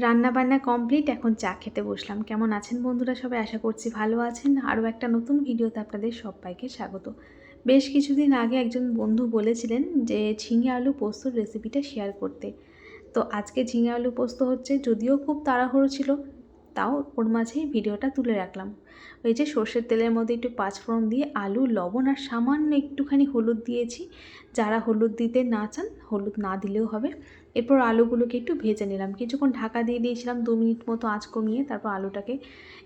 রান্না বান্না কমপ্লিট, এখন চা খেতে বসলাম। কেমন আছেন বন্ধুরা সবাই? আশা করছি ভালো আছেন। আরও একটা নতুন ভিডিওতে আপনাদের সবাইকে স্বাগত। বেশ কিছুদিন আগে একজন বন্ধু বলেছিলেন যে ঝিঙে আলু পোস্তর রেসিপিটা শেয়ার করতে। তো আজকে ঝিঙে আলু পোস্ত হচ্ছে, যদিও খুব তাড়াহুড়ো ছিল, তাও ওর মাঝেই ভিডিওটা তুলে রাখলাম। ওই যে সর্ষের তেলের মধ্যে একটু পাঁচফোড়ন দিয়ে আলু, লবণ আর সামান্য একটুখানি হলুদ দিয়েছি। যারা হলুদ দিতে না চান হলুদ না দিলেও হবে। এরপর আলুগুলোকে একটু ভেজে নিলাম, কিছুক্ষণ ঢাকা দিয়ে দিয়েছিলাম 2 মিনিট মতো আঁচ কমিয়ে। তারপর আলুটাকে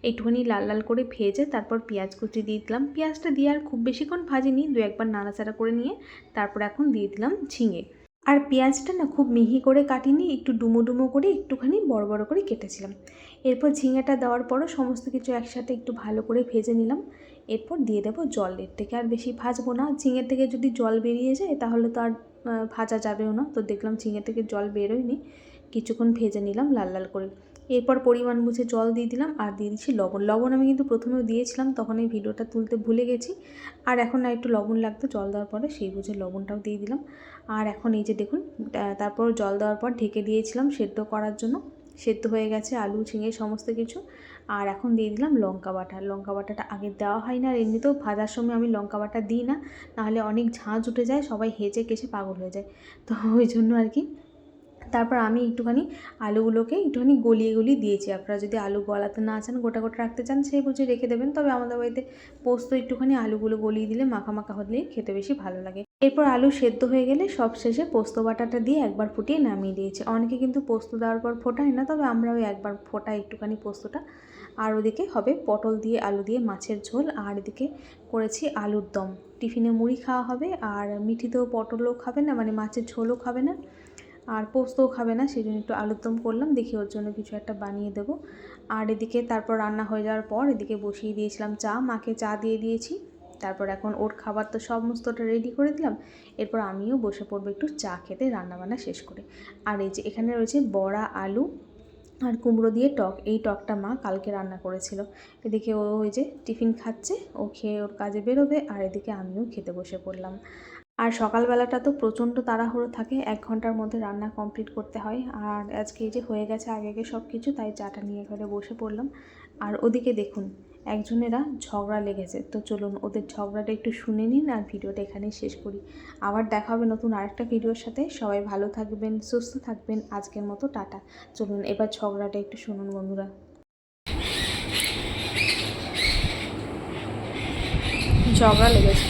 একটুখানি লাল লাল করে ভেজে তারপর পেঁয়াজ কুচি দিয়ে দিলাম। পেঁয়াজটা দিয়ে আর খুব বেশিক্ষণ ভাজিনি, 2-1বার নাড়াচাড়া করে নিয়ে তারপর এখন দিয়ে দিলাম ঝিঙে। আর পেঁয়াজটা না খুব মিহি করে কাটিনি, একটু ডুমো ডুমো করে একটুখানি বড় বড় করে কেটেছিলাম। এরপর ঝিঙেটা দেওয়ার পরও সমস্ত কিছু একসাথে একটু ভালো করে ভেজে নিলাম। এরপর দিয়ে দেবো জল। এর থেকে আর বেশি ভাজবো না, ঝিঙের থেকে যদি জল বেরিয়ে যায় তাহলে তো আর ভাজা যাবেও না। তো দেখলাম ঝিঙে থেকে জল বেরোয়নি, কিছুক্ষণ ভেজে নিলাম লাল লাল করে। এরপর পরিমাণ বুঝে জল দিয়ে দিলাম আর দিয়ে দিচ্ছি লবণ। লবণ আমি কিন্তু প্রথমেও দিয়েছিলাম, তখন এই ভিডিওটা তুলতে ভুলে গেছি। আর এখন না একটু লবণ লাগতো জল দেওয়ার পরে, সেই বুঝে লবণটাও দিয়ে দিলাম। আর এখন এই যে দেখুন, তারপর জল দেওয়ার পর ঢেকে দিয়েছিলাম সেদ্ধ করার জন্য। সেদ্ধ হয়ে গেছে আলু ঝিঙে সমস্ত কিছু। আর এখন দিয়ে দিলাম লঙ্কা বাটা। লঙ্কা বাটাটা আগে দেওয়া হয় না, আর এমনিতেও ভাজার সময় আমি লঙ্কা বাটা দিই না, নাহলে অনেক ঝাঁঝ উঠে যায়, সবাই হেঁচে কেসে পাগল হয়ে যায়। তো ওই জন্য আর কি। তারপর আমি একটুখানি আলুগুলোকে একটুখানি গলিয়ে গলিয়ে দিয়েছি। আপনারা যদি আলু গলাতে না চান, গোটা গোটা রাখতে চান, সেই বুঝে রেখে দেবেন। তবে আমাদের বাড়িতে পোস্ত একটুখানি আলুগুলো গলিয়ে দিলে মাখা মাখা হলেই খেতে বেশি ভালো লাগে। এরপর আলু সেদ্ধ হয়ে গেলে সব শেষে পোস্ত বাটাটা দিয়ে একবার ফুটিয়ে নামিয়ে দিয়েছি। অনেকে কিন্তু পোস্ত দেওয়ার পর ফোটায় না, তবে আমরা ওই একবার ফোটাই একটুখানি পোস্তটা। আর ওদিকে হবে পটল দিয়ে আলু দিয়ে মাছের ঝোল, আর এদিকে করেছি আলুর দম। টিফিনে মুড়ি খাওয়া হবে, আর মিঠিতেও পটলও খাবে না, মানে মাছের ঝোলও খাবে না, আর পোস্তও খাবে না, সেই জন্য একটু আলুর দম করলাম। দেখি ওর জন্য কিছু একটা বানিয়ে দেবো। আর এদিকে তারপর রান্না হয়ে যাওয়ার পর এদিকে বসিয়ে দিয়েছিলাম চা, মাকে চা দিয়ে দিয়েছি। তারপর এখন ওর খাবার তো সমস্তটা রেডি করে দিলাম। এরপর আমিও বসে পড়বো একটু চা খেতে, রান্নাবান্না শেষ করে। আর এই যে এখানে রয়েছে বড়া, আলু আর কুমড়ো দিয়ে টক। এই টকটা মা কালকে রান্না করেছিল। এদিকে ও ওই যে টিফিন খাচ্ছে, ও খেয়ে ওর কাজে বেরোবে, আর এদিকে আমিও খেতে বসে পড়লাম। আর সকালবেলাটা তো প্রচণ্ড তাড়াহুড়ো থাকে, 1 ঘন্টার মধ্যে রান্না কমপ্লিট করতে হয়। আর আজকে এই যে হয়ে গেছে আগে আগে সব কিছু, তাই চাটা নিয়ে ঘরে বসে পড়লাম। আর ওদিকে দেখুন একজনেরা ঝগড়া লেগেছে। তো চলুন ওদের ঝগড়াটা একটু শুনে নিন, আর ভিডিওটা এখানেই শেষ করি। আবার দেখা হবে নতুন আরেকটা ভিডিওর সাথে। সবাই ভালো থাকবেন, সুস্থ থাকবেন। আজকের মতো টাটা। চলুন এবার ঝগড়াটা একটু শুনুন বন্ধুরা। ঝগড়া লেগেছে।